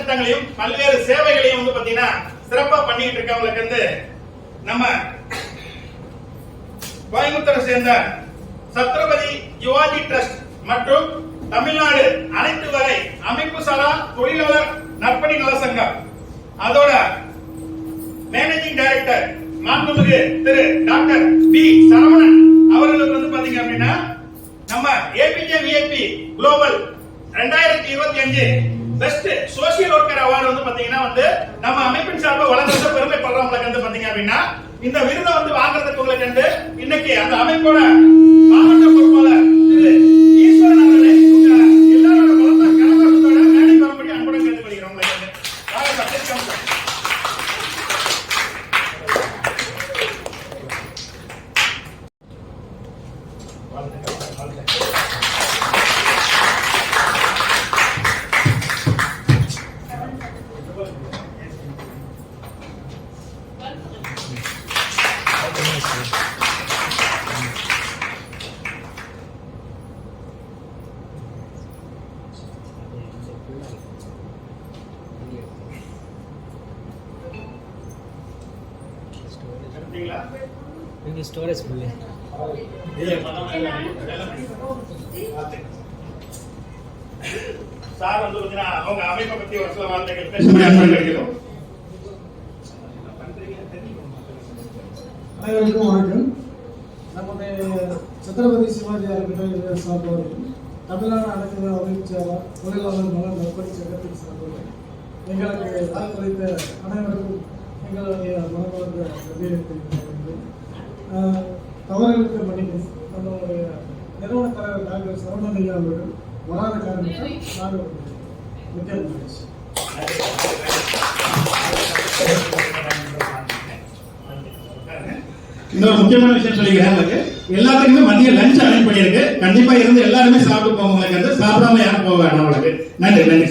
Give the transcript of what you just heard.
நலத்திட்டங்களையும் பல்வேறு சேவைகளையும் வந்து பாத்தீங்கன்னா சிறப்பா பண்ணிட்டு இருக்கவங்களுக்கு வந்து நம்ம கோயம்புத்தூரை சேர்ந்த சத்ரபதி யுவாஜி ட்ரஸ்ட் மற்றும் தமிழ்நாடு அனைத்து வரை அமைப்பு சாரா தொழிலாளர் நற்பணி நல சங்கம் அதோட மேனேஜிங் டைரக்டர் மாண்புமிகு திரு டாக்டர் பி சரவணன் அவர்களுக்கு வந்து பாத்தீங்க அப்படின்னா நம்ம APJ VIP global 2025 best social worker award வந்து பாத்தீங்கன்னா வந்து நம்ம அமைப்பின் சார்பா வழங்குறது பெருமைப்படுறவங்களுக்கு வந்து பாத்தீங்க அப்படின்னா இந்த விருதை வந்து வாங்குறதுக்கு உங்களுக்கு வந்து இன்னைக்கு அந்த அமைப்போட மாவட்ட பொறுப்பாளர் திரு ஈஸ்வரன் அவர்களே எல்லாரோட பலத்த கனவாசத்தோட மேடைக்கு வரும்படி அன்புடன் கேட்டுக்கொள்கிறோம். ஸ்டோரேஜ் பண்ணி சார் வந்து அவங்க அமைப்பை பத்தி ஒரு சில வார்த்தைகள் பேசுகிறோம். அனைவருக்கும் வணக்கம். நம்முடைய சத்ரபதி சிவாஜி அறக்கட்டளை சார்பாகவும் தமிழ்நாடு அனைத்து அமைச்சர் தொழிலாளர் நல நற்பணி சங்கத்தின் சார்பாக எங்களுக்கு வாய்ப்பளித்த அனைவருக்கும் எங்களுடைய மனமார்ந்த நன்றியை தெரிவித்துக் தவறுகளுக்கு மன்னிக்கும். நம்மளுடைய நிறுவன தலைவர் டாக்டர் சரவணன் ஐயா அவர்கள் வராத காரணத்தால் நாங்கள் மிக்க மகிழ்ச்சி. இன்னொரு முக்கியமான விஷயம் சொல்லிக்கிறேன். எல்லாத்துக்குமே மதிய லஞ்ச் அரேஞ்ச் பண்ணியிருக்கு. கண்டிப்பா இருந்து எல்லாருமே சாப்பிட்டு போங்க. சாப்பிடாம யாரும் போக வேண்டாம். நன்றி நன்றி.